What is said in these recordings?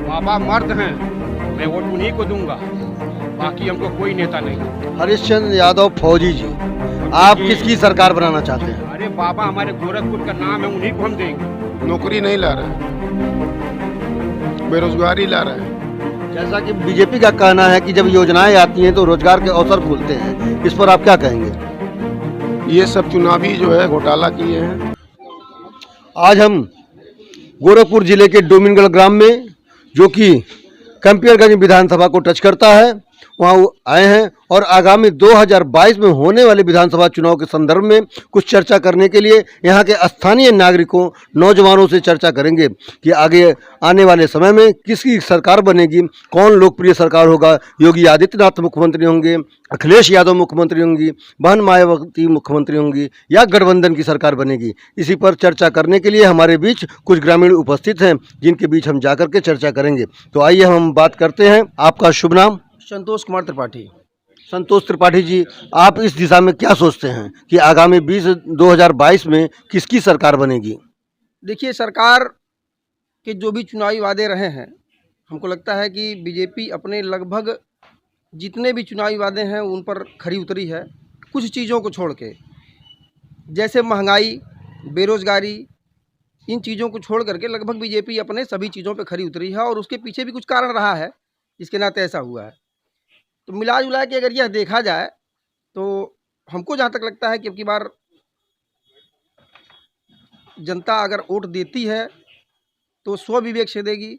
बाबा मर्द हैं, मैं वोट उन्हीं को दूंगा, बाकी हमको कोई नेता नहीं। हरीशचंद्र यादव फौजी जी, आप किसकी सरकार बनाना चाहते हैं? अरे बाबा, हमारे गोरखपुर का नाम है, उन्हीं को हम देंगे। नौकरी नहीं ला रहा है, बेरोजगारी ला रहा है। जैसा कि बीजेपी का कहना है कि जब योजनाएं आती हैं तो रोजगार के अवसर खुलते हैं, इस पर आप क्या कहेंगे? ये सब चुनावी जो है घोटाला किए हैं। आज हम गोरखपुर जिले के डोमिनगढ़ ग्राम में, जो कि कंपियरगंज विधानसभा को टच करता है, वहाँ वो आए हैं और आगामी 2022 में होने वाले विधानसभा चुनाव के संदर्भ में कुछ चर्चा करने के लिए यहाँ के स्थानीय नागरिकों, नौजवानों से चर्चा करेंगे कि आगे आने वाले समय में किसकी सरकार बनेगी, कौन लोकप्रिय सरकार होगा। योगी आदित्यनाथ मुख्यमंत्री होंगे, अखिलेश यादव मुख्यमंत्री होंगी, बहन मायावती मुख्यमंत्री होंगी, या गठबंधन की सरकार बनेगी। इसी पर चर्चा करने के लिए हमारे बीच कुछ ग्रामीण उपस्थित हैं, जिनके बीच हम जाकर के चर्चा करेंगे। तो आइए हम बात करते हैं। आपका शुभ नाम? संतोष कुमार त्रिपाठी। संतोष त्रिपाठी जी, आप इस दिशा में क्या सोचते हैं कि आगामी 2022 में किसकी सरकार बनेगी? देखिए, सरकार के जो भी चुनावी वादे रहे हैं, हमको लगता है कि बीजेपी अपने लगभग जितने भी चुनावी वादे हैं उन पर खरी उतरी है। कुछ चीज़ों को छोड़ के, जैसे महंगाई, बेरोजगारी, इन चीज़ों को छोड़ करके लगभग बीजेपी अपने सभी चीज़ों पर खरी उतरी है, और उसके पीछे भी कुछ कारण रहा है जिसके नाते ऐसा हुआ है। तो मिला जुला के अगर यह देखा जाए तो हमको जहाँ तक लगता है कि अब की बार जनता अगर वोट देती है तो स्वविवेक से देगी,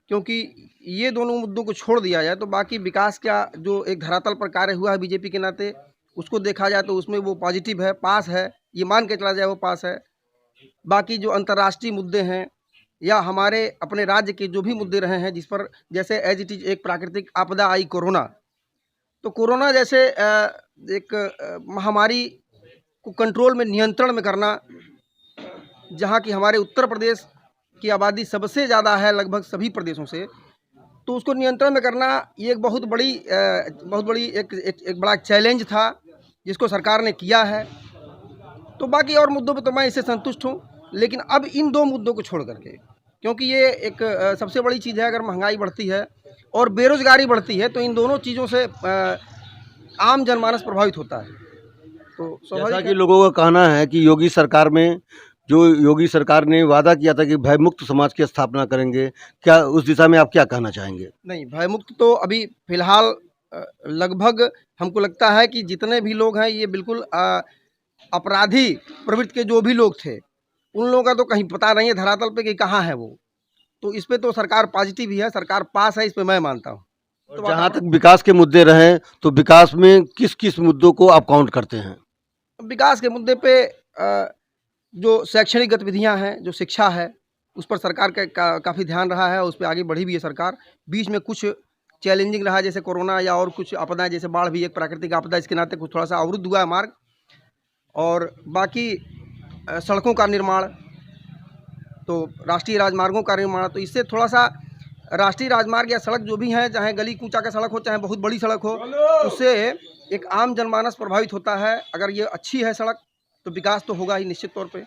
क्योंकि ये दोनों मुद्दों को छोड़ दिया जाए तो बाकी विकास का जो एक धरातल पर कार्य हुआ है बीजेपी के नाते, उसको देखा जाए तो उसमें वो पॉजिटिव है, पास है, ये मान के चला जाए वो पास है। बाकी जो अंतर्राष्ट्रीय मुद्दे हैं या हमारे अपने राज्य के जो भी मुद्दे रहे हैं, जिस पर जैसे एज इट इज एक प्राकृतिक आपदा आई कोरोना, तो कोरोना जैसे एक महामारी को कंट्रोल में, नियंत्रण में करना, जहां की हमारे उत्तर प्रदेश की आबादी सबसे ज़्यादा है लगभग सभी प्रदेशों से, तो उसको नियंत्रण में करना ये एक बहुत बड़ी एक बड़ा चैलेंज था जिसको सरकार ने किया है। तो बाकी और मुद्दों पे तो मैं इससे संतुष्ट हूँ, लेकिन अब इन दो मुद्दों को छोड़ करके, क्योंकि ये एक सबसे बड़ी चीज़ है, अगर महंगाई बढ़ती है और बेरोजगारी बढ़ती है तो इन दोनों चीज़ों से आम जनमानस प्रभावित होता है। तो जैसा कि लोगों का कहना है कि योगी सरकार ने वादा किया था कि भयमुक्त समाज की स्थापना करेंगे, क्या उस दिशा में आप क्या कहना चाहेंगे? नहीं, भयमुक्त तो अभी फिलहाल लगभग हमको लगता है कि जितने भी लोग हैं ये बिल्कुल अपराधी प्रवृत्ति के जो भी लोग थे, उन लोगों का तो कहीं पता नहीं है धरातल पे कि कहाँ है वो। तो इस पे तो सरकार पॉजिटिव ही है, सरकार पास है, इस पे मैं मानता हूँ। तो जहाँ तक विकास के मुद्दे रहे, तो विकास में किस किस मुद्दों को आप काउंट करते हैं? विकास के मुद्दे पे जो शैक्षणिक गतिविधियाँ हैं, जो शिक्षा है, उस पर सरकार का काफ़ी ध्यान रहा है, उस पर आगे बढ़ी भी है सरकार। बीच में कुछ चैलेंजिंग रहा, जैसे कोरोना या और कुछ आपदाएँ, जैसे बाढ़ भी एक प्राकृतिक आपदा, इसके नाते कुछ थोड़ा सा अवरुद्ध हुआ है मार्ग। और बाकी सड़कों का निर्माण, तो राष्ट्रीय राजमार्गों का निर्माण, तो इससे थोड़ा सा राष्ट्रीय राजमार्ग या सड़क जो भी हैं, चाहे गली कूचा का सड़क हो चाहे बहुत बड़ी सड़क हो, उससे एक आम जनमानस प्रभावित होता है। अगर ये अच्छी है सड़क तो विकास तो होगा ही निश्चित तौर पे।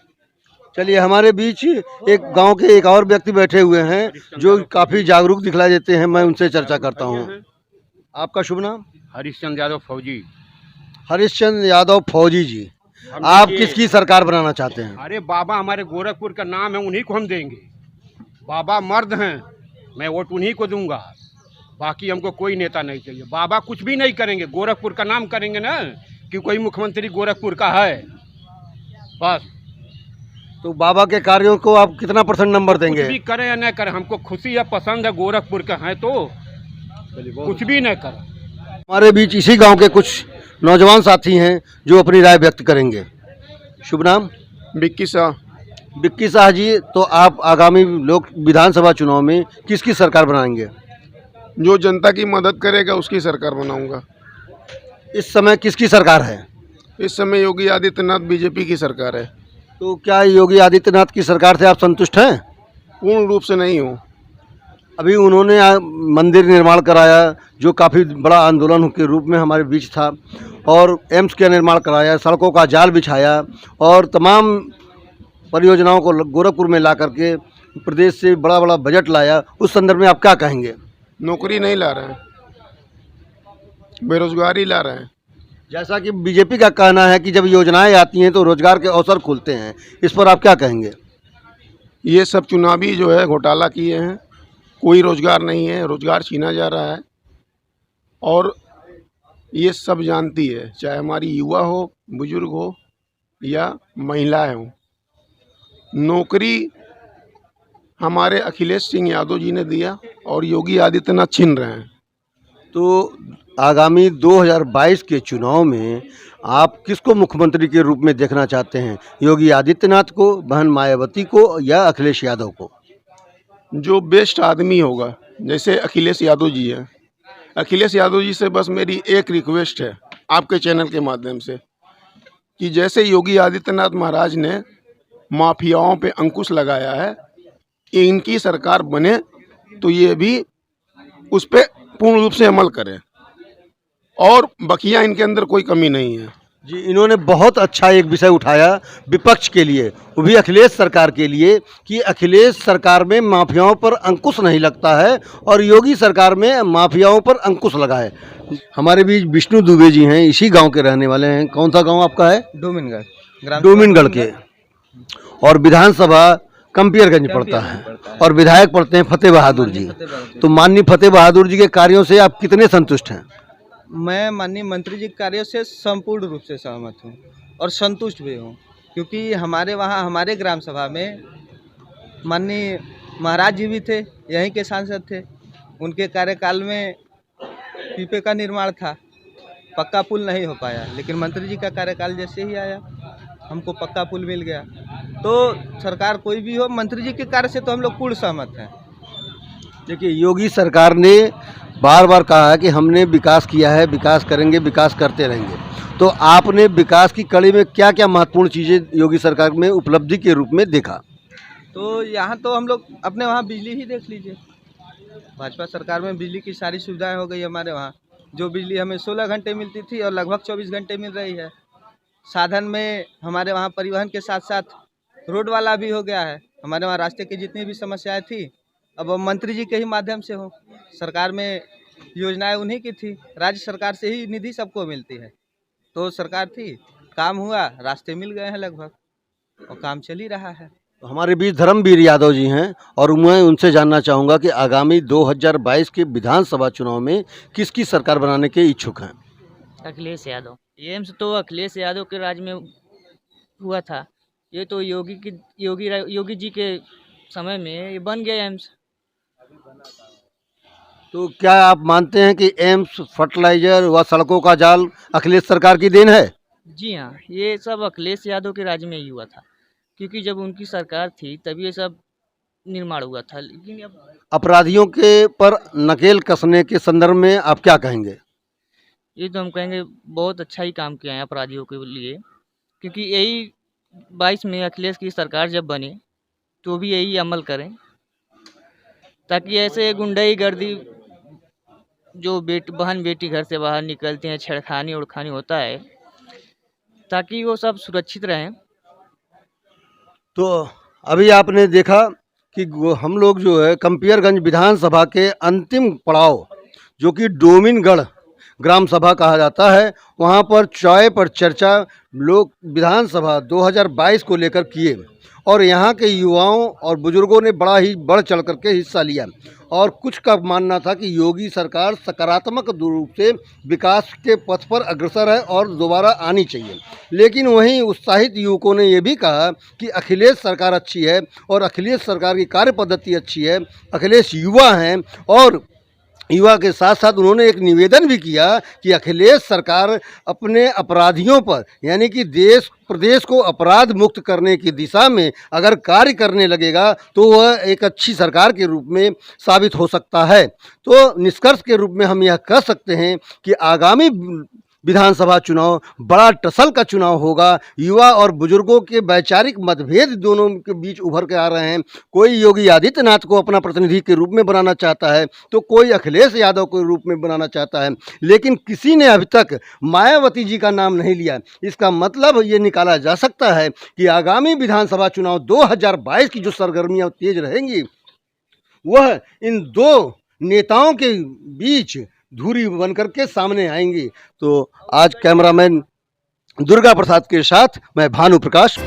चलिए, हमारे बीच एक गांव के एक और व्यक्ति बैठे हुए हैं जो काफ़ी जागरूक दिखलाई देते हैं, मैं उनसे चर्चा करता हूँ। आपका शुभ नाम? हरीशचंद्र यादव फौजी। हरीशचंद्र यादव फौजी जी, आप किसकी सरकार बनाना चाहते हैं? अरे बाबा, हमारे गोरखपुर का नाम है, उन्हीं को हम देंगे। बाबा मर्द हैं, मैं वोट उन्हीं को दूंगा, बाकी हमको कोई नेता नहीं चाहिए। बाबा कुछ भी नहीं करेंगे, गोरखपुर का नाम करेंगे ना कि कोई मुख्यमंत्री गोरखपुर का है, बस। तो बाबा के कार्यों को आप कितना % नंबर देंगे? कुछ भी करें या न करें, हमको खुशी है, पसंद है, गोरखपुर का है तो कुछ भी न करें। हमारे बीच इसी गांव के कुछ नौजवान साथी हैं जो अपनी राय व्यक्त करेंगे। शुभ नाम? बिक्की शाह। बिक्की शाह जी, तो आप आगामी विधानसभा चुनाव में किसकी सरकार बनाएंगे? जो जनता की मदद करेगा उसकी सरकार बनाऊंगा। इस समय किसकी सरकार है? इस समय योगी आदित्यनाथ बीजेपी की सरकार है। तो क्या योगी आदित्यनाथ की सरकार से आप संतुष्ट हैं? पूर्ण रूप से नहीं हूँ। अभी उन्होंने मंदिर निर्माण कराया, जो काफ़ी बड़ा आंदोलन के रूप में हमारे बीच था, और एम्स का निर्माण कराया, सड़कों का जाल बिछाया और तमाम परियोजनाओं को गोरखपुर में ला करके प्रदेश से बड़ा बड़ा बजट लाया, उस संदर्भ में आप क्या कहेंगे? नौकरी नहीं ला रहे हैं, बेरोजगारी ला रहे हैं। जैसा कि बीजेपी का कहना है कि जब योजनाएं आती हैं तो रोजगार के अवसर खुलते हैं, इस पर आप क्या कहेंगे? ये सब चुनावी जो है घोटाला किए हैं, कोई रोजगार नहीं है, रोजगार छीना जा रहा है। और ये सब जानती है, चाहे हमारी युवा हो, बुजुर्ग हो या महिलाएं हो, नौकरी हमारे अखिलेश सिंह यादव जी ने दिया और योगी आदित्यनाथ छीन रहे हैं। तो आगामी 2022 के चुनाव में आप किसको मुख्यमंत्री के रूप में देखना चाहते हैं? योगी आदित्यनाथ को, बहन मायावती को या अखिलेश यादव को? जो बेस्ट आदमी होगा, जैसे अखिलेश यादव जी हैं, अखिलेश यादव जी से बस मेरी एक रिक्वेस्ट है आपके चैनल के माध्यम से कि जैसे योगी आदित्यनाथ महाराज ने माफियाओं पे अंकुश लगाया है, इनकी सरकार बने तो ये भी उस पे पूर्ण रूप से अमल करें और बकिया इनके अंदर कोई कमी नहीं है। जी, इन्होंने बहुत अच्छा एक विषय उठाया विपक्ष के लिए, वो भी अखिलेश सरकार के लिए, कि अखिलेश सरकार में माफियाओं पर अंकुश नहीं लगता है और योगी सरकार में माफियाओं पर अंकुश लगा है। हमारे बीच विष्णु दुबे जी हैं, इसी गांव के रहने वाले हैं। कौन सा गांव आपका है? डोमिनगढ़ के। और विधानसभा कंपियरगंज पड़ता है और विधायक पड़ते हैं फतेह बहादुर जी। तो माननीय फतेह बहादुर जी के कार्यों से आप कितने संतुष्ट हैं? मैं माननीय मंत्री जी के कार्यों से संपूर्ण रूप से सहमत हूँ और संतुष्ट भी हूँ, क्योंकि हमारे वहाँ हमारे ग्राम सभा में माननीय महाराज जी भी थे, यहीं के सांसद थे। उनके कार्यकाल में पीपे का निर्माण था, पक्का पुल नहीं हो पाया, लेकिन मंत्री जी का कार्यकाल जैसे ही आया हमको पक्का पुल मिल गया। तो सरकार कोई भी हो, मंत्री जी के कार्य से तो हम लोग पूर्ण सहमत हैं। देखिए, योगी सरकार ने बार बार कहा है कि हमने विकास किया है, विकास करेंगे, विकास करते रहेंगे। तो आपने विकास की कड़ी में क्या क्या महत्वपूर्ण चीज़ें योगी सरकार में उपलब्धि के रूप में देखा? तो यहाँ तो हम लोग अपने वहाँ बिजली ही देख लीजिए, भाजपा सरकार में बिजली की सारी सुविधाएं हो गई हमारे वहाँ। जो बिजली हमें 16 घंटे मिलती थी और लगभग 24 घंटे मिल रही है। साधन में हमारे वहाँ परिवहन के साथ साथ रोड वाला भी हो गया है। हमारे वहाँ रास्ते की जितनी भी समस्याएं थी अब मंत्री जी के ही माध्यम से हो। सरकार में योजनाएं उन्हीं की थी, राज्य सरकार से ही निधि सबको मिलती है। तो सरकार थी, काम हुआ, रास्ते मिल गए हैं लगभग और काम चल ही रहा है। हमारे बीच धर्मवीर यादव जी हैं और मैं उनसे जानना चाहूँगा कि आगामी 2022 के विधानसभा चुनाव में किसकी सरकार बनाने के इच्छुक हैं? अखिलेश यादव। एम्स तो अखिलेश यादव के राज में हुआ था, ये तो योगी जी के समय में ये बन गया एम्स। तो क्या आप मानते हैं कि एम्स, फर्टिलाइजर व सड़कों का जाल अखिलेश सरकार की देन है? जी हाँ, ये सब अखिलेश यादव के राज में ही हुआ था, क्योंकि जब उनकी सरकार थी तब ये सब निर्माण हुआ था। लेकिन अब अपराधियों के पर नकेल कसने के संदर्भ में आप क्या कहेंगे? ये तो हम कहेंगे बहुत अच्छा ही काम किया है अपराधियों के लिए, क्योंकि यही 22 में अखिलेश की सरकार जब बने तो भी यही अमल करें, ताकि ऐसे गुंडई गर्दी जो बहन बेटी घर से बाहर निकलते हैं, छेड़खानी उड़खानी होता है, ताकि वो सब सुरक्षित रहें। तो अभी आपने देखा कि हम लोग जो है कंपियरगंज विधानसभा के अंतिम पड़ाव, जो कि डोमिनगढ़ ग्राम सभा कहा जाता है, वहाँ पर चाय पर चर्चा लोग विधानसभा 2022 को लेकर किए और यहाँ के युवाओं और बुजुर्गों ने बड़ा ही बढ़ चढ़ करके हिस्सा लिया। और कुछ का मानना था कि योगी सरकार सकारात्मक रूप से विकास के पथ पर अग्रसर है और दोबारा आनी चाहिए। लेकिन वहीं उत्साहित युवकों ने ये भी कहा कि अखिलेश सरकार अच्छी है और अखिलेश सरकार की कार्य पद्धति अच्छी है, अखिलेश युवा हैं। और युवा के साथ साथ उन्होंने एक निवेदन भी किया कि अखिलेश सरकार अपने अपराधियों पर, यानी कि देश प्रदेश को अपराध मुक्त करने की दिशा में अगर कार्य करने लगेगा तो वह एक अच्छी सरकार के रूप में साबित हो सकता है। तो निष्कर्ष के रूप में हम यह कह सकते हैं कि आगामी विधानसभा चुनाव बड़ा टसल का चुनाव होगा। युवा और बुजुर्गों के वैचारिक मतभेद दोनों के बीच उभर के आ रहे हैं। कोई योगी आदित्यनाथ को अपना प्रतिनिधि के रूप में बनाना चाहता है तो कोई अखिलेश यादव के रूप में बनाना चाहता है, लेकिन किसी ने अभी तक मायावती जी का नाम नहीं लिया। इसका मतलब ये निकाला जा सकता है कि आगामी विधानसभा चुनाव 2022 की जो सरगर्मियां तेज रहेंगी वह इन दो नेताओं के बीच धुरी बनकर के सामने आएंगी। तो आज कैमरामैन दुर्गा प्रसाद के साथ मैं भानु प्रकाश।